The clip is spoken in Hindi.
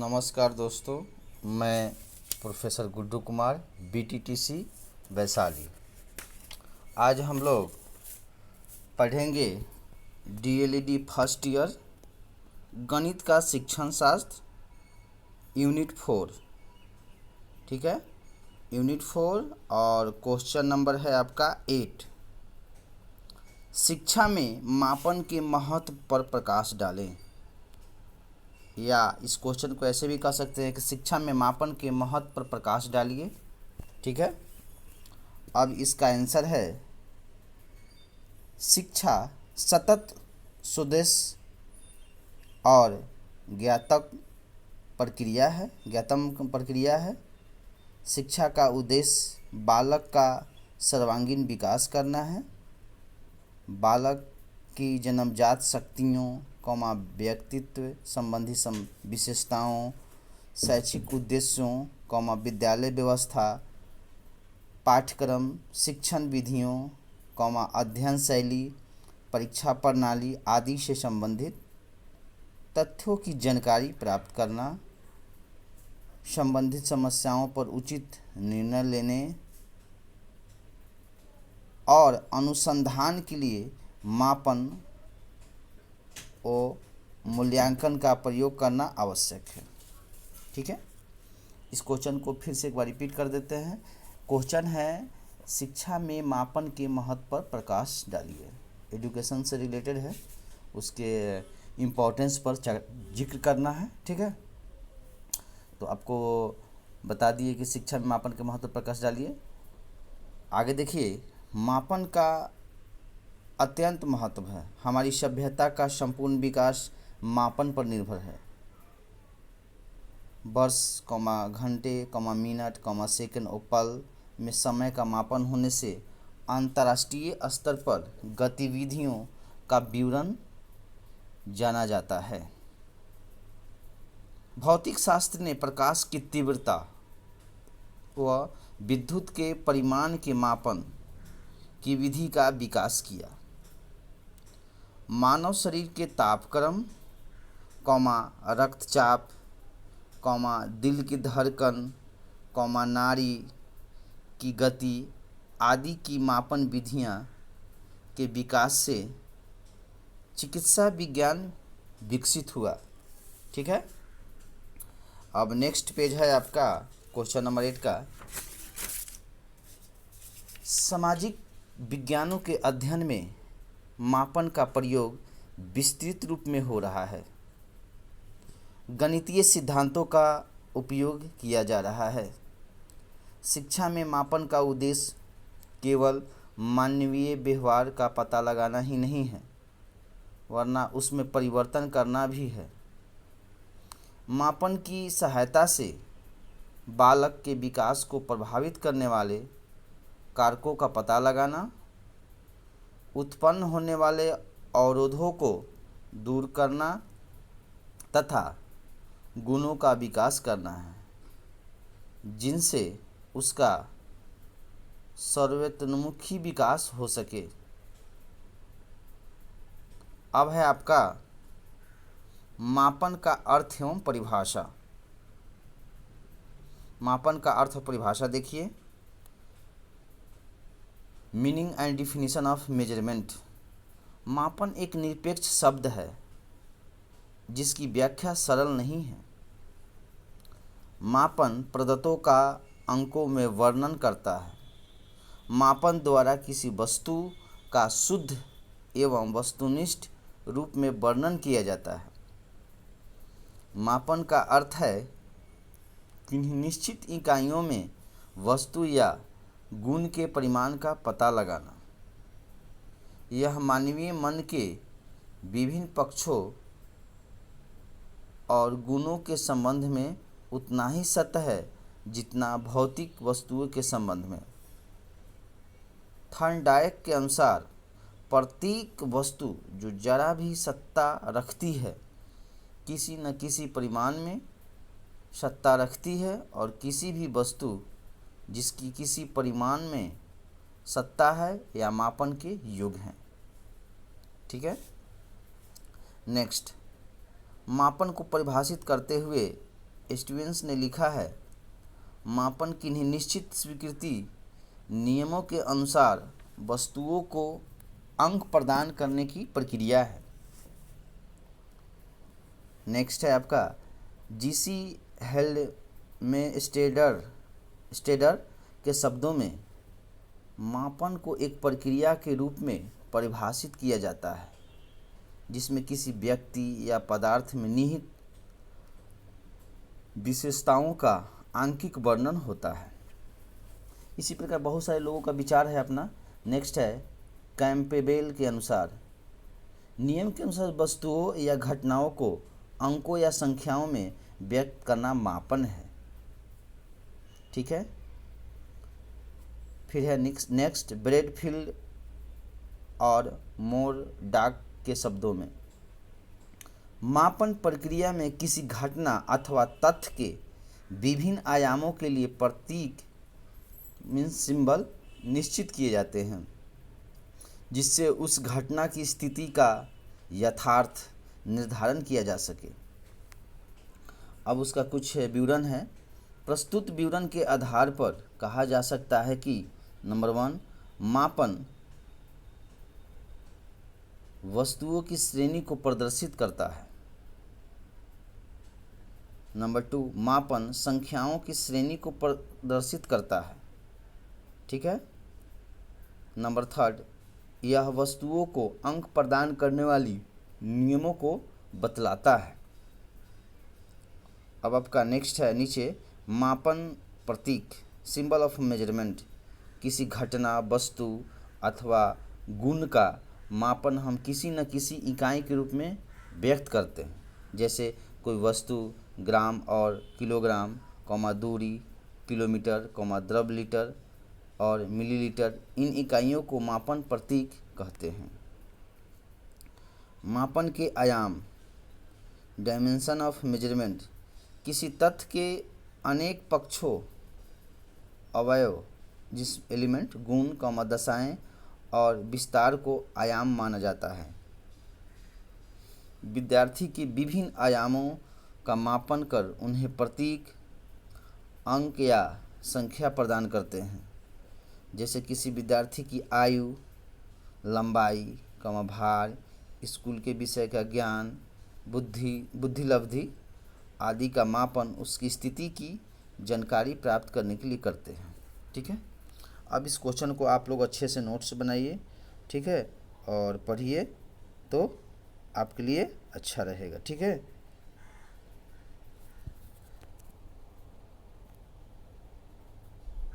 नमस्कार दोस्तों, मैं प्रोफेसर गुड्डू कुमार बीटीटीसी वैशाली। आज हम लोग पढ़ेंगे डीएलईडी फर्स्ट ईयर गणित का शिक्षण शास्त्र यूनिट 4। ठीक है, यूनिट 4 और क्वेश्चन नंबर है आपका 8। शिक्षा में मापन के महत्व पर प्रकाश डालें, या इस क्वेश्चन को ऐसे भी कह सकते हैं कि शिक्षा में मापन के महत्व पर प्रकाश डालिए। ठीक है, अब इसका आंसर है शिक्षा सतत सुदेश और ज्ञातम प्रक्रिया है। शिक्षा का उद्देश्य बालक का सर्वांगीण विकास करना है। बालक की जन्मजात शक्तियों, व्यक्तित्व संबंधी विशेषताओं, शैक्षिक उद्देश्यों, विद्यालय व्यवस्था, पाठ्यक्रम, शिक्षण विधियों, अध्ययन शैली, परीक्षा प्रणाली आदि से संबंधित तथ्यों की जानकारी प्राप्त करना, संबंधित समस्याओं पर उचित निर्णय लेने और अनुसंधान के लिए मापन और मूल्यांकन का प्रयोग करना आवश्यक है। ठीक है, इस क्वेश्चन को फिर से एक बार रिपीट कर देते हैं। क्वेश्चन है शिक्षा में मापन के महत्व पर प्रकाश डालिए। एजुकेशन से रिलेटेड है, उसके इम्पोर्टेंस पर जिक्र करना है। ठीक है, तो आपको बता दिए कि शिक्षा में मापन के महत्व पर प्रकाश डालिए। आगे देखिए, मापन का अत्यंत महत्व है। हमारी सभ्यता का संपूर्ण विकास मापन पर निर्भर है। वर्ष, घंटे, मिनट, सेकंड और पल में समय का मापन होने से अंतर्राष्ट्रीय स्तर पर गतिविधियों का विवरण जाना जाता है। भौतिक शास्त्र ने प्रकाश की तीव्रता व विद्युत के परिमाण के मापन की विधि का विकास किया। मानव शरीर के तापक्रम, रक्तचाप, दिल की धड़कन, नाड़ी की गति आदि की मापन विधियां के विकास से चिकित्सा विज्ञान विकसित हुआ। ठीक है, अब नेक्स्ट पेज है आपका क्वेश्चन नंबर 8 का। सामाजिक विज्ञानों के अध्ययन में मापन का प्रयोग विस्तृत रूप में हो रहा है। गणितीय सिद्धांतों का उपयोग किया जा रहा है। शिक्षा में मापन का उद्देश्य केवल मानवीय व्यवहार का पता लगाना ही नहीं है, वरना उसमें परिवर्तन करना भी है। मापन की सहायता से बालक के विकास को प्रभावित करने वाले कारकों का पता लगाना, उत्पन्न होने वाले अवरोधों को दूर करना तथा गुणों का विकास करना है, जिनसे उसका सर्वतोन्मुखी विकास हो सके। अब है आपका मापन का अर्थ एवं परिभाषा। मापन का अर्थ और परिभाषा देखिए। Meaning and definition of measurement. मापन एक निरपेक्ष शब्द है जिसकी व्याख्या सरल नहीं है। मापन प्रदत्तों का अंकों में वर्णन करता है। मापन द्वारा किसी वस्तु का शुद्ध एवं वस्तुनिष्ठ रूप में वर्णन किया जाता है। मापन का अर्थ है किन्हीं निश्चित इकाइयों में वस्तु या गुण के परिमाण का पता लगाना। यह मानवीय मन के विभिन्न पक्षों और गुणों के संबंध में उतना ही सत्य है जितना भौतिक वस्तुओं के संबंध में। थॉर्नडाइक के अनुसार प्रत्येक वस्तु जो जरा भी सत्ता रखती है, किसी न किसी परिमाण में सत्ता रखती है, और किसी भी वस्तु जिसकी किसी परिमाण में सत्ता है या मापन के योग्य है। ठीक है, नेक्स्ट, मापन को परिभाषित करते हुए स्टीवेंस ने लिखा है, मापन किन्हीं निश्चित स्वीकृति नियमों के अनुसार वस्तुओं को अंक प्रदान करने की प्रक्रिया है। नेक्स्ट है आपका जीसी हेल्ड में स्टेडर के शब्दों में मापन को एक प्रक्रिया के रूप में परिभाषित किया जाता है जिसमें किसी व्यक्ति या पदार्थ में निहित विशेषताओं का आंकिक वर्णन होता है। इसी प्रकार बहुत सारे लोगों का विचार है अपना। नेक्स्ट है कैम्पेबेल के अनुसार, नियम के अनुसार वस्तुओं या घटनाओं को अंकों या संख्याओं में व्यक्त करना मापन है। ठीक है। फिर है नेक्स्ट ब्रेडफील्ड और मोरडाक के शब्दों में, मापन प्रक्रिया में किसी घटना अथवा तथ्य के विभिन्न आयामों के लिए प्रतीक मीन्स सिंबल निश्चित किए जाते हैं जिससे उस घटना की स्थिति का यथार्थ निर्धारण किया जा सके। अब उसका कुछ विवरण है। प्रस्तुत विवरण के आधार पर कहा जा सकता है कि नंबर 1, मापन वस्तुओं की श्रेणी को प्रदर्शित करता है। नंबर 2, मापन संख्याओं की श्रेणी को प्रदर्शित करता है। ठीक है। नंबर 3, यह वस्तुओं को अंक प्रदान करने वाली नियमों को बतलाता है। अब आपका नेक्स्ट है नीचे, मापन प्रतीक सिंबल ऑफ मेजरमेंट, किसी घटना, वस्तु अथवा गुण का मापन हम किसी न किसी इकाई के रूप में व्यक्त करते हैं। जैसे कोई वस्तु ग्राम और किलोग्राम, दूरी किलोमीटर, द्रव लीटर और मिलीलीटर, इन इकाइयों को मापन प्रतीक कहते हैं। मापन के आयाम डायमेंशन ऑफ मेजरमेंट, किसी तथ्य के अनेक पक्षों, अवयव जिस एलिमेंट, गुण, दशाएं और विस्तार को आयाम माना जाता है। विद्यार्थी के विभिन्न आयामों का मापन कर उन्हें प्रतीक, अंक या संख्या प्रदान करते हैं। जैसे किसी विद्यार्थी की आयु, लंबाई, भार, स्कूल के विषय का ज्ञान, बुद्धिलब्धि आदि का मापन उसकी स्थिति की जानकारी प्राप्त करने के लिए करते हैं। ठीक है। अब इस क्वेश्चन को आप लोग अच्छे से नोट्स बनाइए, ठीक है, और पढ़िए तो आपके लिए अच्छा रहेगा। ठीक है।